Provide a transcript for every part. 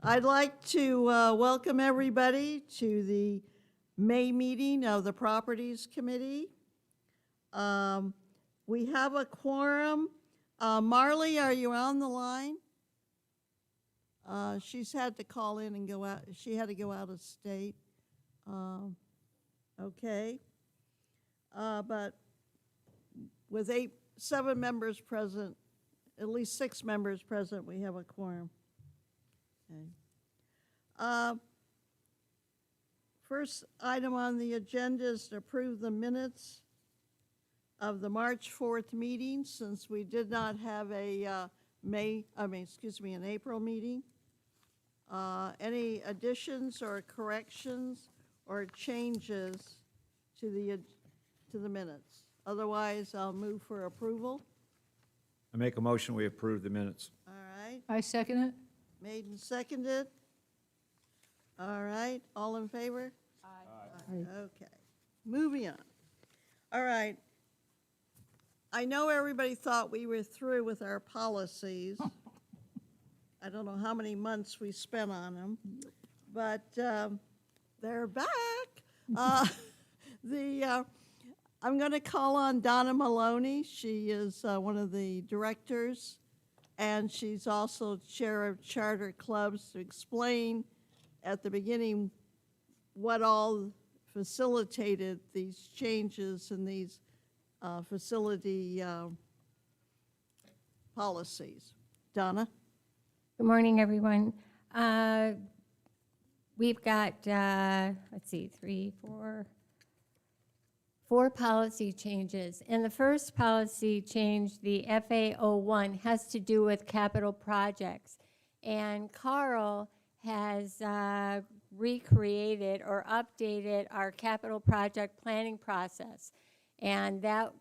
I'd like to welcome everybody to the May meeting of the Properties Committee. We have a quorum. Marley, are you on the line? She's had to call in and go out. She had to go out of state. Okay. But with 7 members present, at least 6 members present, we have a quorum. Okay. First item on the agenda is to approve the minutes of the March 4th meeting, since we did not have a an April meeting. Any additions or corrections or changes to the minutes? Otherwise, I'll move for approval. I make a motion, we approve the minutes. All right. I second it. Made and seconded. All right. All in favor? Aye. Okay. Moving on. All right. I know everybody thought we were through with our policies. I don't know how many months we spent on them, but they're back. I'm going to call on Donna Maloney. She is one of the directors, and she's also chair of charter clubs, to explain at the beginning what all facilitated these changes in these facility policies. Donna? Good morning, everyone. We've got, let's see, 4 policy changes. And the first policy change, the FA01, has to do with capital projects. And Carl has recreated or updated our capital project planning process. And that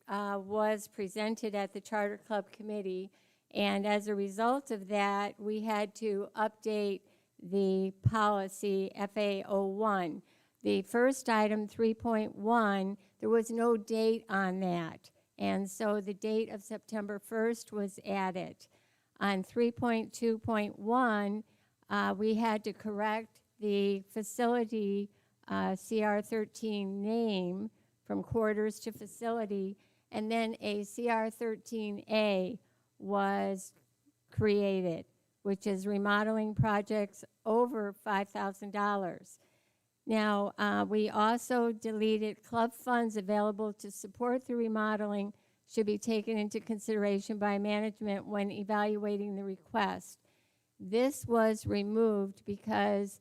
was presented at the Charter Club Committee. And as a result of that, we had to update the policy FA01. The first item, 3.1, there was no date on that. And so the date of September 1st was added. On 3.2.1, we had to correct the facility CR13 name from quarters to facility, and then a CR13A was created, which is remodeling projects over $5,000. Now, we also deleted club funds available to support the remodeling should be taken into consideration by management when evaluating the request. This was removed because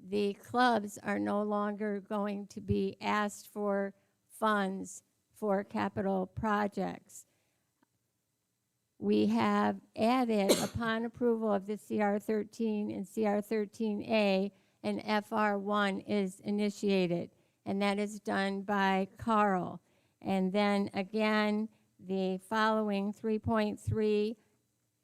the clubs are no longer going to be asked for funds for capital projects. We have added, upon approval of the CR13 and CR13A, an FR1 is initiated, and that is done by Carl. And then again, the following 3.3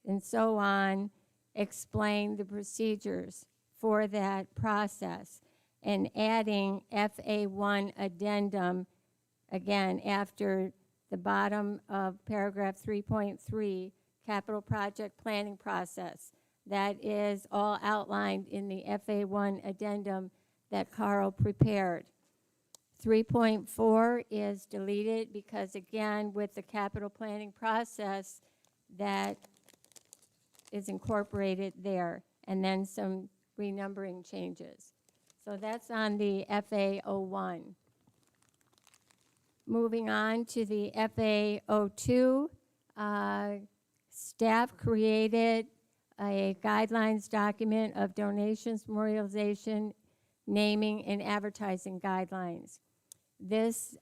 and so on explain the procedures for that process, and adding FA1 addendum, again, after the bottom of paragraph 3.3, capital project planning process. That is all outlined in the FA1 addendum that Carl prepared. 3.4 is deleted because, again, with the capital planning process, that is incorporated there, and then some renumbering changes. So that's on the FA01. Moving on to the FA02, staff created a guidelines document of donations, memorialization, naming, and advertising guidelines. This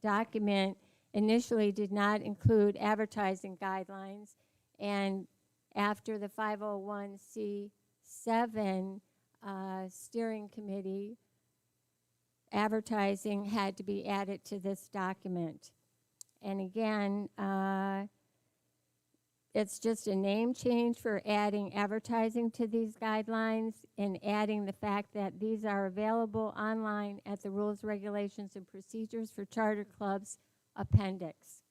document initially did not include advertising guidelines, and after the 501c7 steering committee, advertising had to be added to this document. And again, it's just a name change for adding advertising to these guidelines and adding the fact that these are available online at the Rules, Regulations, and Procedures for Charter Clubs appendix.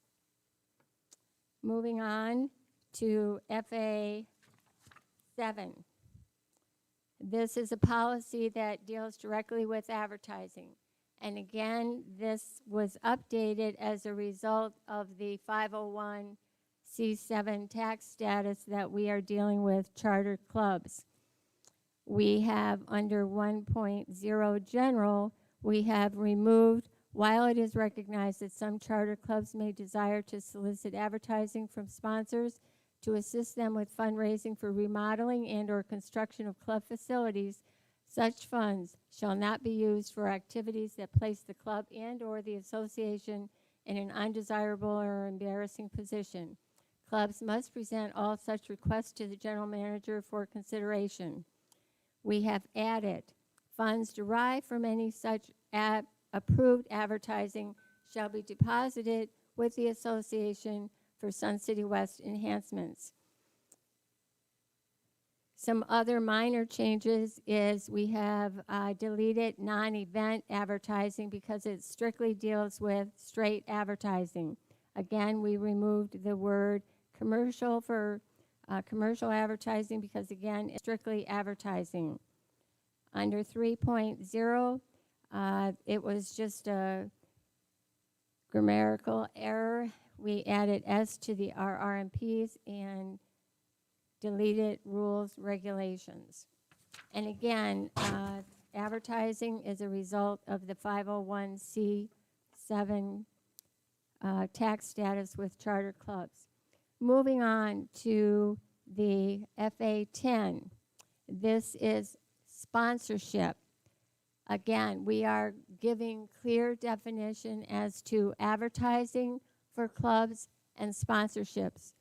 Moving on to FA7. This is a policy that deals directly with advertising. And again, this was updated as a result of the 501c7 tax status that we are dealing with charter clubs. We have under 1.0 general, we have removed, while it is recognized that some charter clubs may desire to solicit advertising from sponsors to assist them with fundraising for remodeling and or construction of club facilities, such funds shall not be used for activities that place the club and or the association in an undesirable or embarrassing position. Clubs must present all such requests to the general manager for consideration. We have added, funds derived from any such approved advertising shall be deposited with the association for Sun City West enhancements. Some other minor changes is we have deleted non-event advertising because it strictly deals with straight advertising. Again, we removed the word commercial for commercial advertising because, again, it's strictly advertising. Under 3.0, it was just a grammatical error. We added S to the RRMPs and deleted rules, regulations. And again, advertising is a result of the 501c7 tax status with charter clubs. Moving on to the FA10. This is sponsorship. Again, we are giving clear definition as to advertising for clubs and sponsorships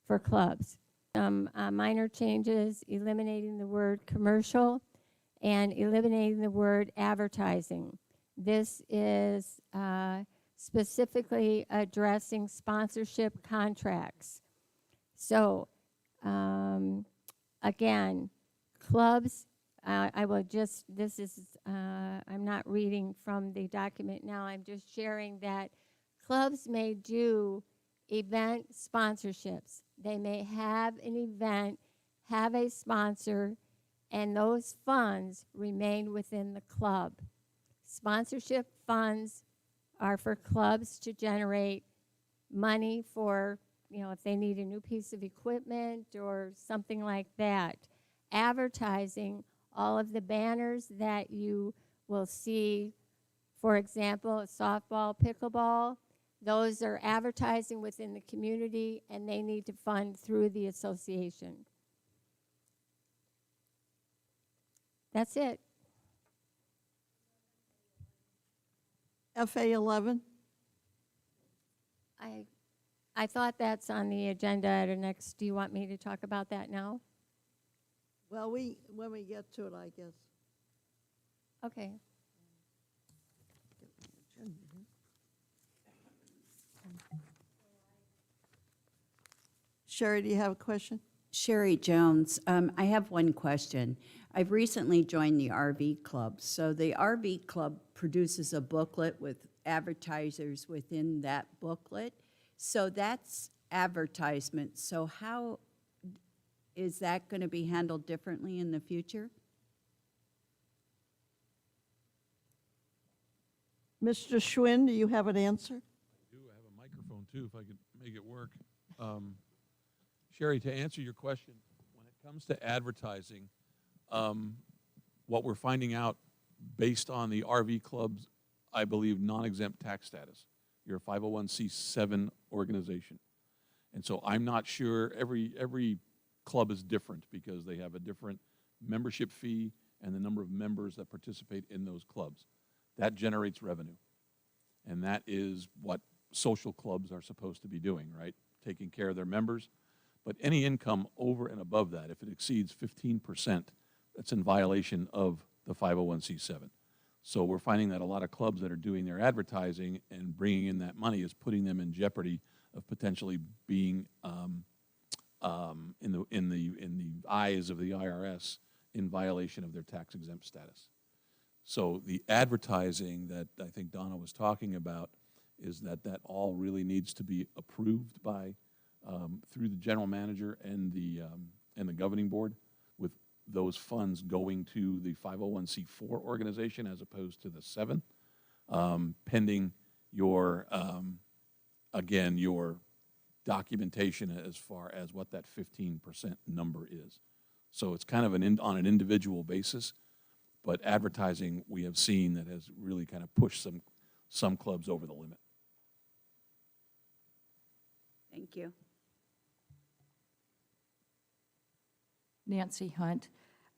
for clubs. Some minor changes, eliminating the word commercial and eliminating the word advertising. This is specifically addressing sponsorship contracts. So, again, clubs, I will just, this is, I'm not reading from the document now, I'm just sharing that clubs may do event sponsorships. They may have an event, have a sponsor, and those funds remain within the club. Sponsorship funds are for clubs to generate money for, you know, if they need a new piece of equipment or something like that. Advertising, all of the banners that you will see, for example, softball, pickleball, those are advertising within the community, and they need to fund through the association. That's it. FA11? I thought that's on the agenda at our next. Do you want me to talk about that now? Well, when we get to it, I guess. Okay. Sherry, do you have a question? Sherry Jones. I have one question. I've recently joined the RV Club. So the RV Club produces a booklet with advertisers within that booklet. So that's advertisement. So how is that going to be handled differently in the future? Mr. Schwinn, do you have an answer? I do. I have a microphone, too, if I could make it work. Sherry, to answer your question, when it comes to advertising, what we're finding out based on the RV club's, I believe, non-exempt tax status, you're a 501c7 organization. And so I'm not sure, every club is different because they have a different membership fee and the number of members that participate in those clubs. That generates revenue. And that is what social clubs are supposed to be doing, right? Taking care of their members. But any income over and above that, if it exceeds 15%, that's in violation of the 501c7. So we're finding that a lot of clubs that are doing their advertising and bringing in that money is putting them in jeopardy of potentially being in the eyes of the IRS in violation of their tax exempt status. So the advertising that I think Donna was talking about is that all really needs to be approved by through the general manager and the governing board with those funds going to the 501c4 organization as opposed to the 7, pending your, again, your documentation as far as what that 15% number is. So it's kind of on an individual basis, but advertising we have seen that has really kind of pushed some clubs over the limit. Thank you. Nancy Hunt.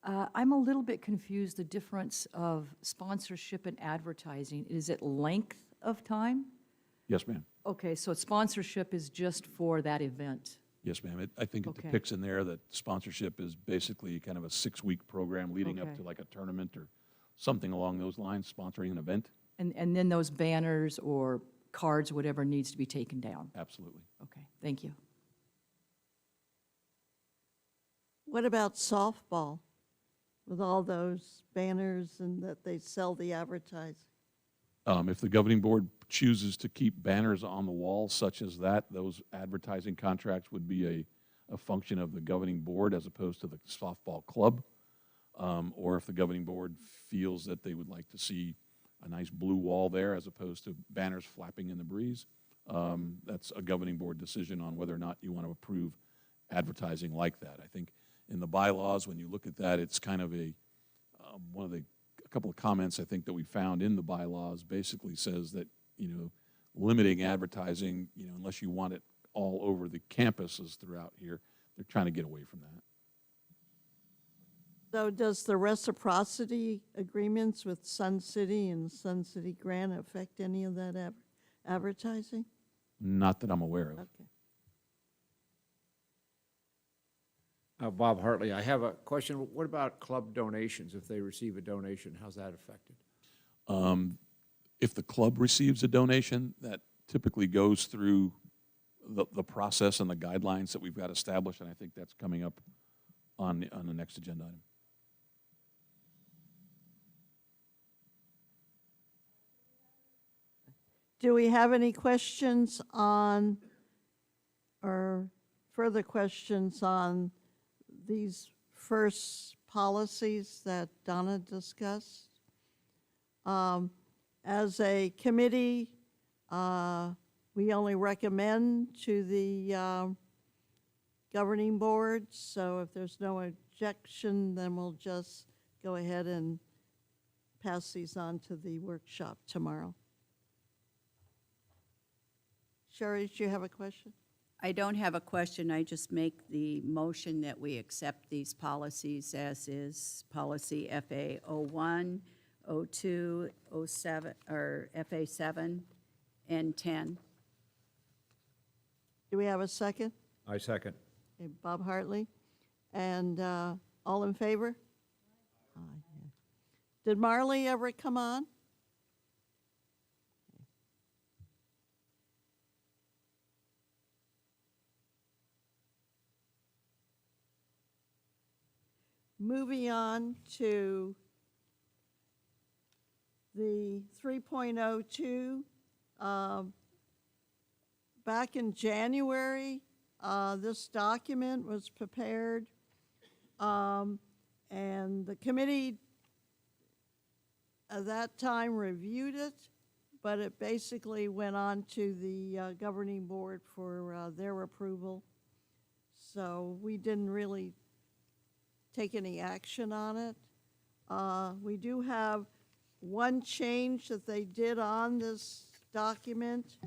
I'm a little bit confused, the difference of sponsorship and advertising. Is it length of time? Yes, ma'am. Okay, so sponsorship is just for that event. Yes, ma'am. I think it Okay. depicts in there that sponsorship is basically kind of a 6-week program leading up Okay. to like a tournament or something along those lines, sponsoring an event. And then those banners or cards, whatever needs to be taken down. Absolutely. Okay, thank you. What about softball with all those banners and that they sell the advertising? If the governing board chooses to keep banners on the wall such as that, those advertising contracts would be a function of the governing board as opposed to the softball club. Or if the governing board feels that they would like to see a nice blue wall there as opposed to banners flapping in the breeze, that's a governing board decision on whether or not you want to approve advertising like that. I think in the bylaws, when you look at that, it's kind of a couple of comments I think that we found in the bylaws basically says that, limiting advertising, unless you want it all over the campuses throughout here, they're trying to get away from that. So does the reciprocity agreements with Sun City and Sun City Grant affect any of that advertising? Not that I'm aware of. Okay. Bob Hartley, I have a question. What about club donations? If they receive a donation, how's that affected? If the club receives a donation, that typically goes through the process and the guidelines that we've got established, and I think that's coming up on the next agenda item. Do we have any questions on, or further questions on these first policies that Donna discussed? As a committee, we only recommend to the governing board, so if there's no objection, then we'll just go ahead and pass these on to the workshop tomorrow. Sherry, do you have a question? I don't have a question. I just make the motion that we accept these policies as is. Policy FA 01, 02, 07, or FA 7, and 10. Do we have a second? I second. Okay, Bob Hartley. And all in favor? Aye. Yeah. Did Marley ever come on? Moving on to the 3.02. Back in January, this document was prepared, and the committee at that time reviewed it, but it basically went on to the governing board for their approval. So we didn't really take any action on it. We do have one change that they did on this document.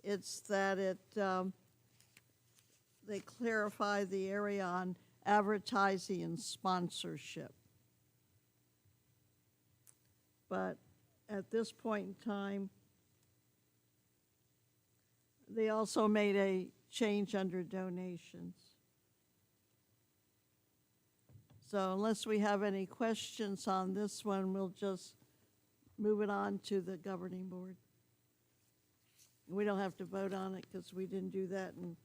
It's that they clarify the area on advertising and sponsorship. But at this point in time, they also made a change under donations. So unless we have any questions on this one, we'll just move it on to the governing board. We don't have to vote on it because we didn't do that in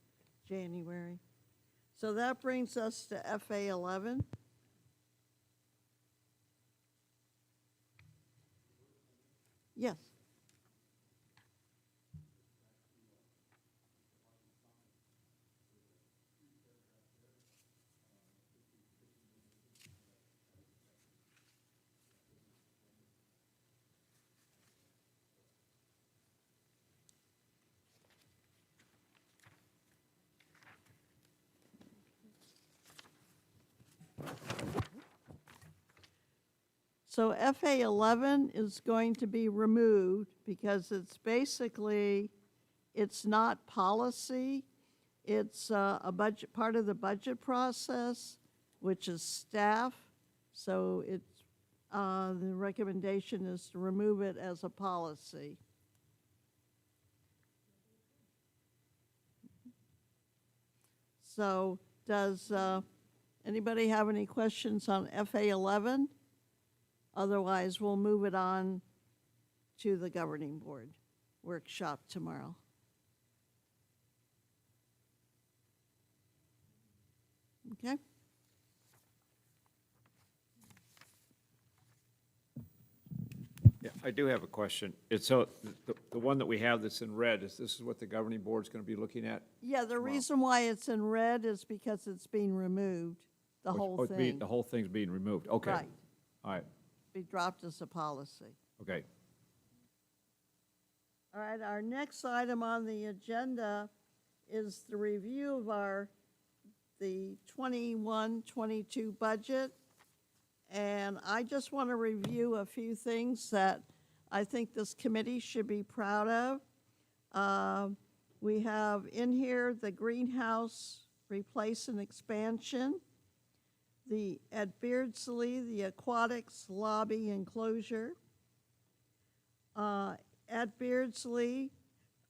January. So that brings us to FA 11. Yes. So FA 11 is going to be removed because it's basically, it's not policy. It's a budget, part of the budget process, which is staff. So it's, the recommendation is to remove it as a policy. So does anybody have any questions on FA 11? Otherwise, we'll move it on to the governing board workshop tomorrow. Okay? Yeah, I do have a question. It's so, the one that we have that's in red, is this what the governing board's going to be looking at? Yeah, the reason why it's in red is because it's being removed, the whole It's being- thing. The whole thing's being removed, okay. Right. All right, Be dropped as a policy. okay. All right, our next item on the agenda is the review of the 21-22 budget. And I just want to review a few things that I think this committee should be proud of. We have in here the greenhouse replace and expansion, at Beardsley, the aquatics lobby enclosure. At Beardsley,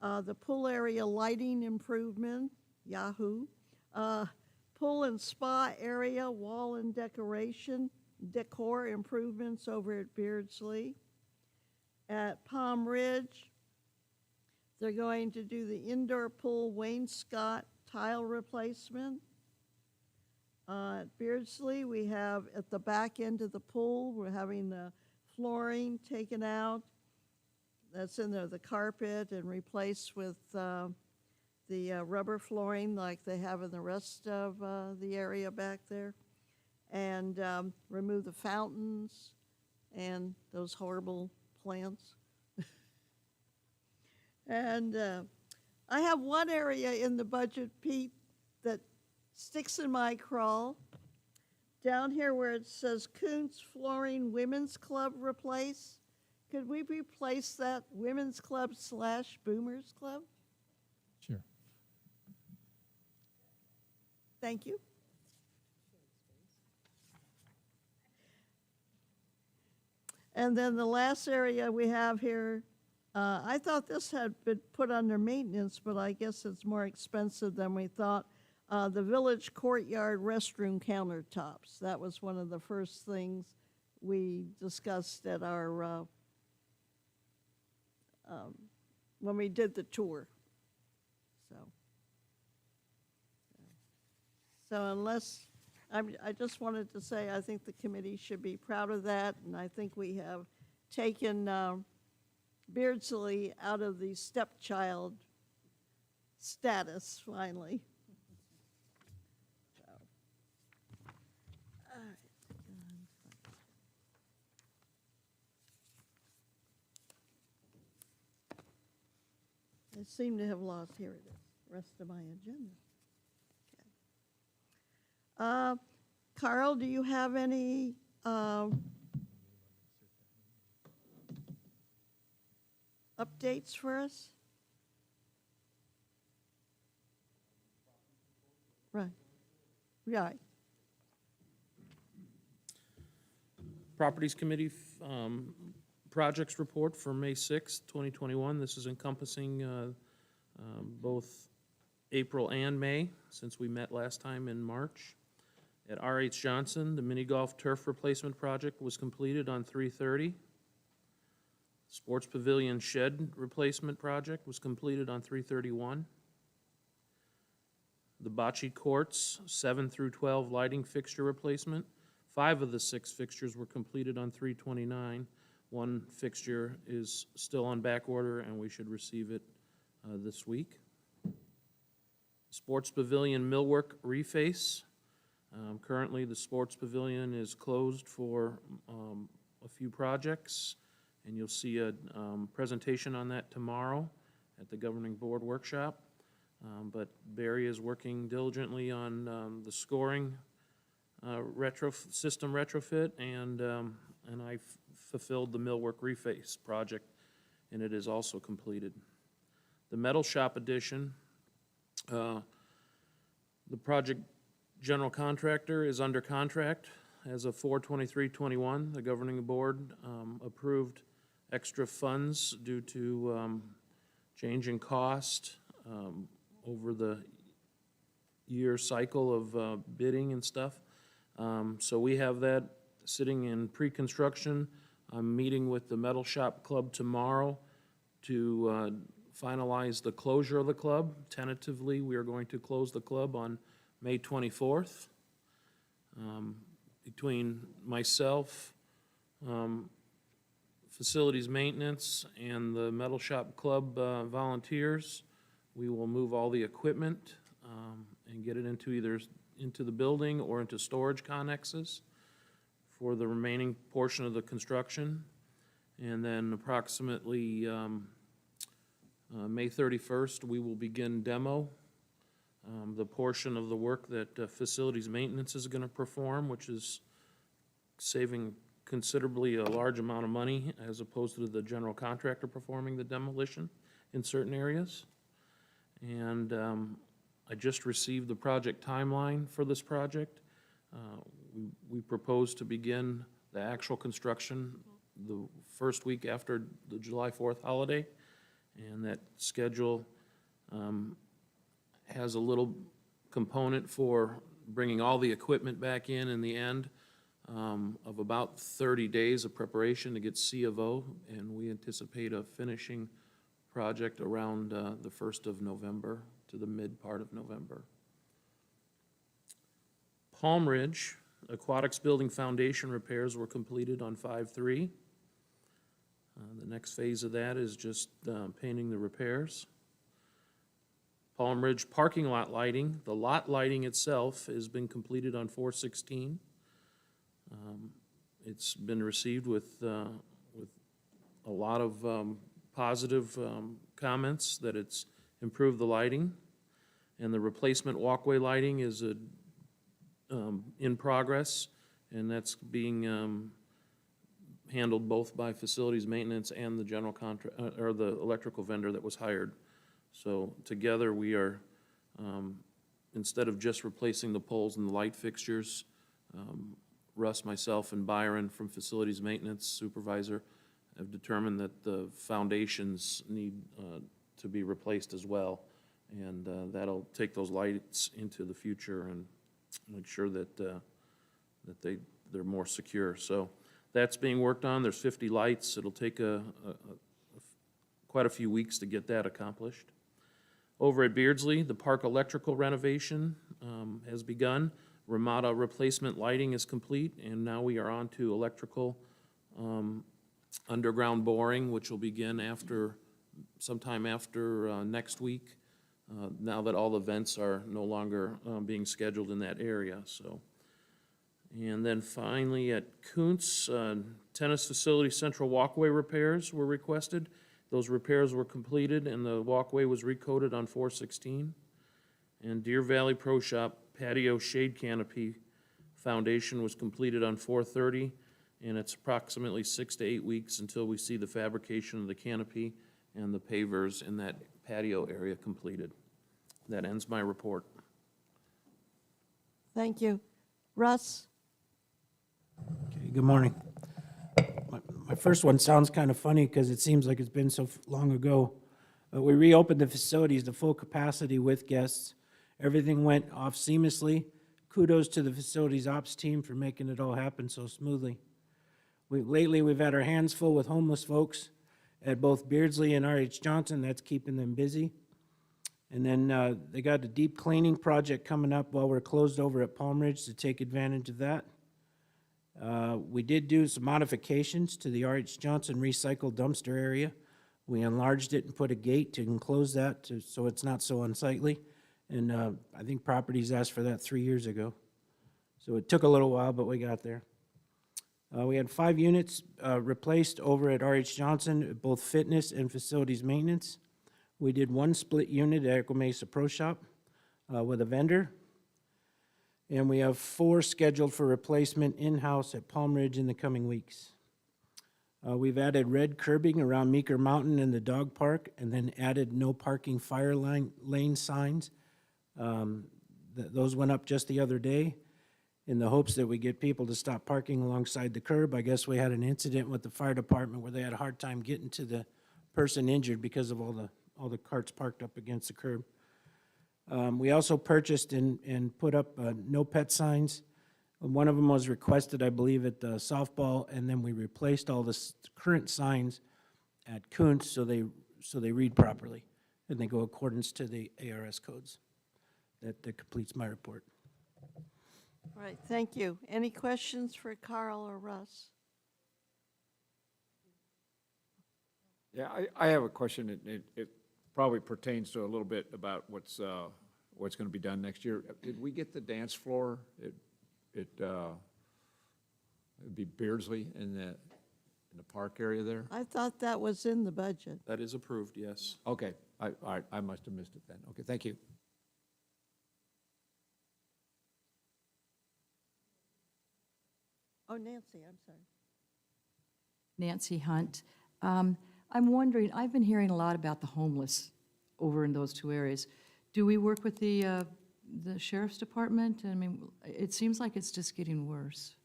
the pool area lighting improvement, Yahoo. Pool and spa area wall and decor improvements over at Beardsley. At Palm Ridge, they're going to do the indoor pool wainscot tile replacement. At Beardsley, we have at the back end of the pool, we're having the flooring taken out. That's in there, the carpet, and replaced with the rubber flooring like they have in the rest of the area back there. And remove the fountains and those horrible plants. And I have one area in the budget, Pete, that sticks in my craw. Down here where it says Kuntz Flooring Women's Club replace. Could we replace that Women's Club / Boomers Club? Sure. Thank you. And then the last area we have here, I thought this had been put under maintenance, but I guess it's more expensive than we thought. The village courtyard restroom countertops. That was one of the first things we discussed at our, when we did the tour. So unless, I just wanted to say, I think the committee should be proud of that, and I think we have taken Beardsley out of the stepchild status finally. So, all right. I seem to have lost, here it is, rest of my agenda. Carl, do you have any updates for us? Right. Right. Properties Committee projects report for May 6th, 2021. This is encompassing both April and May, since we met last time in March. At R.H. Johnson, the mini golf turf replacement project was completed on 3/30. Sports Pavilion shed replacement project was completed on 3/31. The bocce courts, 7 through 12 lighting fixture replacement. 5 of the 6 fixtures were completed on 3/29. 1 fixture is still on back order, and we should receive it this week. Sports Pavilion millwork reface. Currently, the Sports Pavilion is closed for a few projects, and you'll see a presentation on that tomorrow at the Governing Board workshop. But Barry is working diligently on the scoring system retrofit and and I fulfilled the millwork reface project, and it is also completed. The metal shop addition, the project general contractor is under contract as of 4/23/21. The governing board approved extra funds due to change in cost over the year cycle of bidding and stuff. So we have that sitting in pre-construction. I'm meeting with the Metal Shop Club tomorrow to finalize the closure of the club. Tentatively, we are going to close the club on May 24th. Between myself, facilities maintenance, and the Metal Shop Club volunteers, we will move all the equipment and get it into either into the building or into storage connexes for the remaining portion of the construction. And then approximately May 31st, we will begin demo. The portion of the work that facilities maintenance is going to perform, which is saving considerably a large amount of money as opposed to the general contractor performing the demolition in certain areas. And I just received the project timeline for this project. We propose to begin the actual construction the first week after the July 4th holiday, and that schedule has a little component for bringing all the equipment back in the end of about 30 days of preparation to get C of O, and we anticipate a finishing project around the 1st of November to the mid part of November. Palm Ridge Aquatics Building foundation repairs were completed on 5/3. The next phase of that is just painting the repairs. Palm Ridge parking lot lighting, the lot lighting itself has been completed on 4/16. It's been received with a lot of positive comments that it's improved the lighting. And the replacement walkway lighting is in progress, and that's being handled both by facilities maintenance and the general contract, or the electrical vendor that was hired. So together we are, instead of just replacing the poles and the light fixtures, Russ, myself, and Byron from facilities maintenance supervisor have determined that the foundations need to be replaced as well. And that'll take those lights into the future and make sure that they're more secure. So that's being worked on. There's 50 lights. It'll take quite a few weeks to get that accomplished. Over at Beardsley, the park electrical renovation has begun. Ramada replacement lighting is complete, and now we are on to electrical underground boring, which will begin sometime after next week, now that all events are no longer being scheduled in that area. So, and then finally at Kuntz, tennis facility central walkway repairs were requested. Those repairs were completed, and the walkway was recoated on 4/16. And Deer Valley Pro Shop patio shade canopy foundation was completed on 4/30, and it's approximately 6 to 8 weeks until we see the fabrication of the canopy and the pavers in that patio area completed. That ends my report. Thank you. Russ? Okay, good morning. My first one sounds kind of funny because it seems like it's been so long ago. We reopened the facilities to full capacity with guests. Everything went off seamlessly. Kudos to the facilities ops team for making it all happen so smoothly. Lately, we've had our hands full with homeless folks at both Beardsley and R.H. Johnson. That's keeping them busy. And then they got a deep cleaning project coming up while we're closed over at Palm Ridge to take advantage of that. We did do some modifications to the R.H. Johnson recycle dumpster area. We enlarged it and put a gate to enclose that so it's not so unsightly. And I think properties asked for that 3 years ago. So it took a little while, but we got there. We had 5 units replaced over at R.H. Johnson, both fitness and facilities maintenance. We did 1 split unit at Echo Mesa Pro Shop with a vendor. And we have 4 scheduled for replacement in-house at Palm Ridge in the coming weeks. We've added red curbing around Meeker Mountain and the dog park, and then added no parking lane signs. Those went up just the other day in the hopes that we get people to stop parking alongside the curb. I guess we had an incident with the fire department where they had a hard time getting to the person injured because of all the carts parked up against the curb. We also purchased and put up no pet signs. One of them was requested, I believe, at the softball, and then we replaced all the current signs at Kuntz so they read properly and they go accordance to the ARS codes. That completes my report. All right, thank you. Any questions for Carl or Russ? Yeah, I have a question. It probably pertains to a little bit about what's going to be done next year. Did we get the dance floor? It'd be Beardsley in the park area there? I thought that was in the budget. That is approved, yes. Okay, all right, I must have missed it then. Okay, thank you. Oh, Nancy, I'm sorry. Nancy Hunt. I'm wondering, I've been hearing a lot about the homeless over in those two areas. Do we work with the sheriff's department? I mean, it seems like it's just getting worse.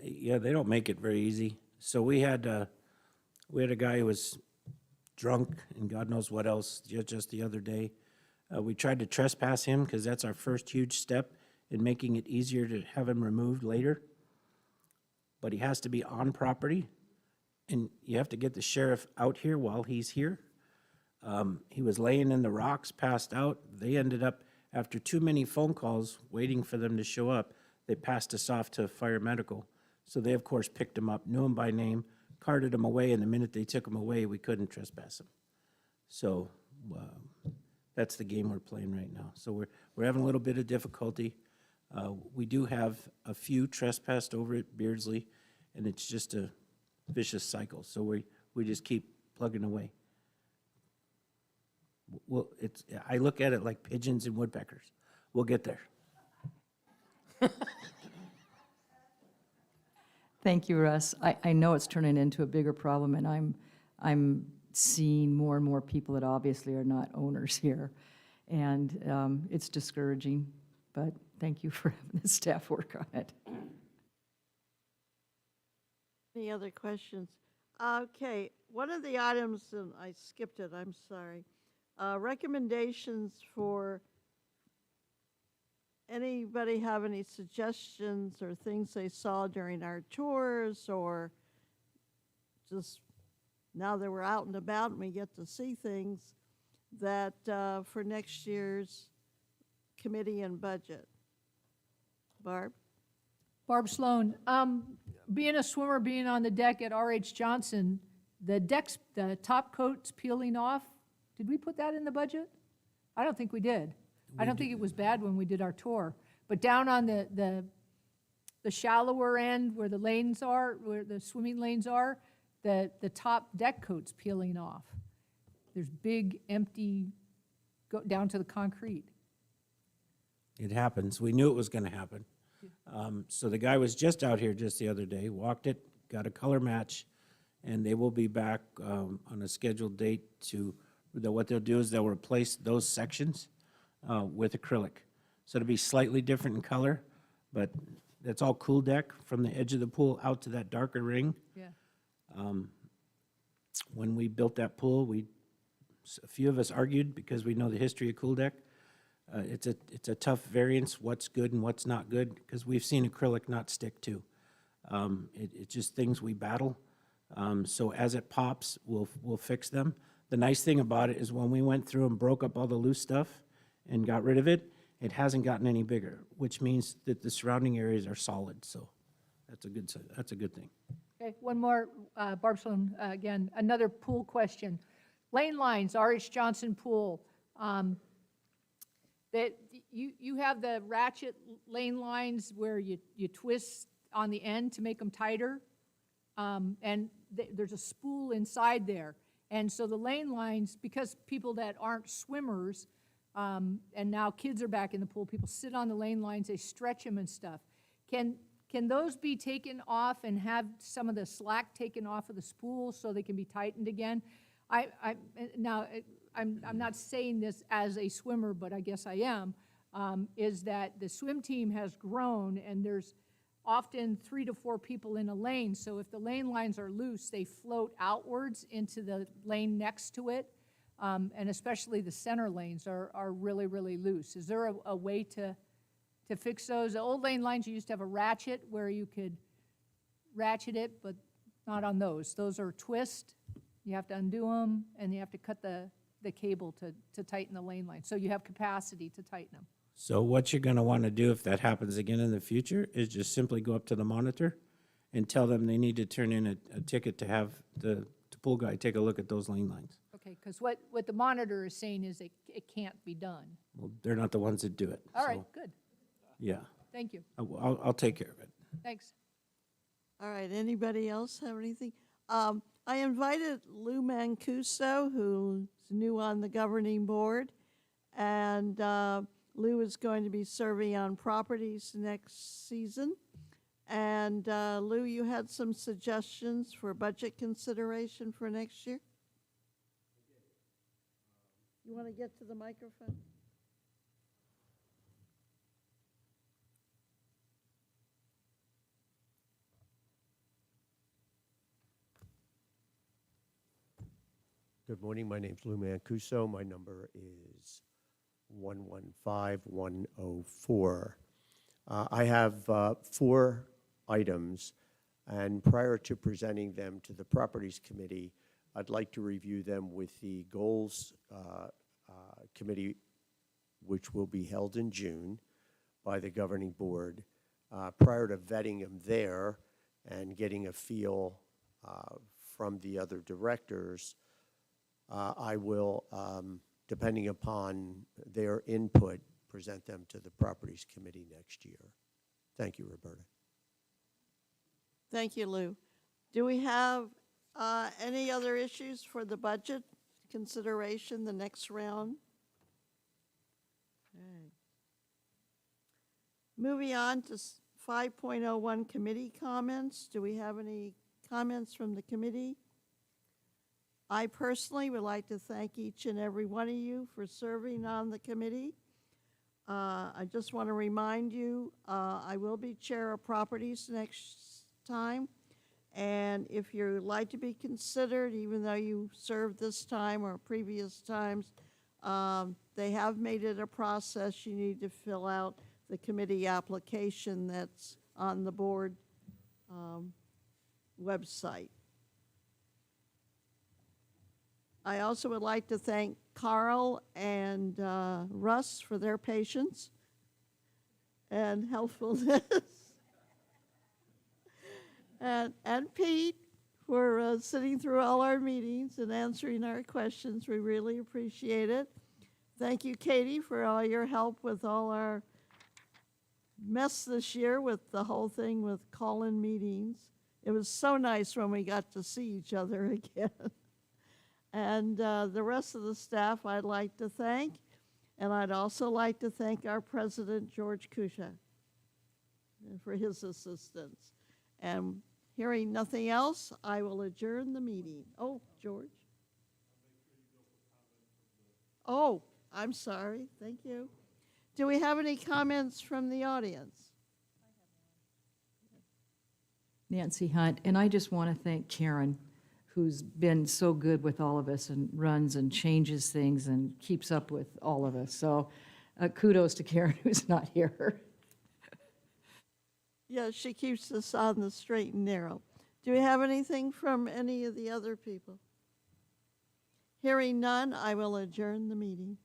Yeah, they don't make it very easy. So we had a guy who was drunk and God knows what else just the other day. We tried to trespass him because that's our first huge step in making it easier to have him removed later. But he has to be on property, and you have to get the sheriff out here while he's here. He was laying in the rocks, passed out. They ended up, after too many phone calls, waiting for them to show up, they passed us off to fire medical. So they, of course, picked him up, knew him by name, carted him away, and the minute they took him away, we couldn't trespass him. So that's the game we're playing right now. So we're having a little bit of difficulty. We do have a few trespassed over at Beardsley, and it's just a vicious cycle. So we just keep plugging away. Well, I look at it like pigeons and woodpeckers. We'll get there. Thank you, Russ. I know it's turning into a bigger problem, and I'm seeing more and more people that obviously are not owners here. And it's discouraging, but thank you for having the staff work on it. Any other questions? Okay, one of the items, and I skipped it, I'm sorry. Recommendations for, anybody have any suggestions or things they saw during our tours, or just now that we're out and about and we get to see things that for next year's committee and budget? Barb? Barb Sloan, being a swimmer, being on the deck at R.H. Johnson, the top coat's peeling off. Did we put that in the budget? I don't think we did. I don't think it was bad when we did our tour. But down on the shallower end where the lanes are, where the swimming lanes are, the top deck coat's peeling off. There's big, empty, go down to the concrete. It happens. We knew it was going to happen. So the guy was just out here just the other day, walked it, got a color match, and they will be back on a scheduled date to, what they'll do is they'll replace those sections with acrylic. So it'll be slightly different in color, but that's all cool deck from the edge of the pool out to that darker ring. Yeah. When we built that pool, a few of us argued because we know the history of cool deck. It's a tough variance, what's good and what's not good, because we've seen acrylic not stick too. It's just things we battle. So as it pops, we'll fix them. The nice thing about it is when we went through and broke up all the loose stuff and got rid of it, it hasn't gotten any bigger, which means that the surrounding areas are solid. So that's a good thing. Okay, one more, Barb Sloan, again, another pool question. Lane lines, R.H. Johnson Pool. That you have the ratchet lane lines where you twist on the end to make them tighter, and there's a spool inside there. And so the lane lines, because people that aren't swimmers, and now kids are back in the pool, people sit on the lane lines, they stretch them and stuff. Can can those be taken off and have some of the slack taken off of the spool so they can be tightened again? I'm not saying this as a swimmer, but I guess I am, is that the swim team has grown and there's often 3 to 4 people in a lane. So if the lane lines are loose, they float outwards into the lane next to it. And especially the center lanes are really, really loose. Is there a way to fix those? The old lane lines, you used to have a ratchet where you could ratchet it, but not on those. Those are twist. You have to undo them, and you have to cut the cable to tighten the lane line. So you have capacity to tighten them. So what you're gonna wanna do if that happens again in the future is just simply go up to the monitor and tell them they need to turn in a ticket to have the pool guy take a look at those lane lines. Okay, because what the monitor is saying is it can't be done. Well, they're not the ones that do it. All right, so, good. Yeah, Thank you. I'll take care of it. Thanks. All right, anybody else have anything? I invited Lou Mancuso, who's new on the governing board, and Lou is going to be serving on properties next season. And Lou, you had some suggestions for budget consideration for next year? You want to get to the microphone? Good morning. My name's Lou Mancuso. My number is 115104. I have 4 items, and prior to presenting them to the Properties Committee, I'd like to review them with the Goals Committee, which will be held in June by the Governing Board. Prior to vetting them there and getting a feel from the other directors, I will, depending upon their input, present them to the Properties Committee next year. Thank you, Roberta. Thank you, Lou. Do we have any other issues for the budget consideration, the next round? Okay. Moving on to 5.01 committee comments. Do we have any comments from the committee? I personally would like to thank each and every one of you for serving on the committee. I just want to remind you, I will be chair of properties next time. And if you'd like to be considered, even though you served this time or previous times, they have made it a process. You need to fill out the committee application that's on the board website. I also would like to thank Carl and Russ for their patience and helpfulness. and Pete for sitting through all our meetings and answering our questions. We really appreciate it. Thank you, Katie, for all your help with all our mess this year with the whole thing with call-in meetings. It was so nice when we got to see each other again. And the rest of the staff I'd like to thank. And I'd also like to thank our president, George Kusha, for his assistance. And hearing nothing else, I will adjourn the meeting. Oh, George. Oh, I'm sorry. Thank you. Do we have any comments from the audience? Nancy Hunt, and I just want to thank Karen, who's been so good with all of us and runs and changes things and keeps up with all of us. So kudos to Karen, who's not here. Yeah, she keeps us on the straight and narrow. Do we have anything from any of the other people? Hearing none, I will adjourn the meeting.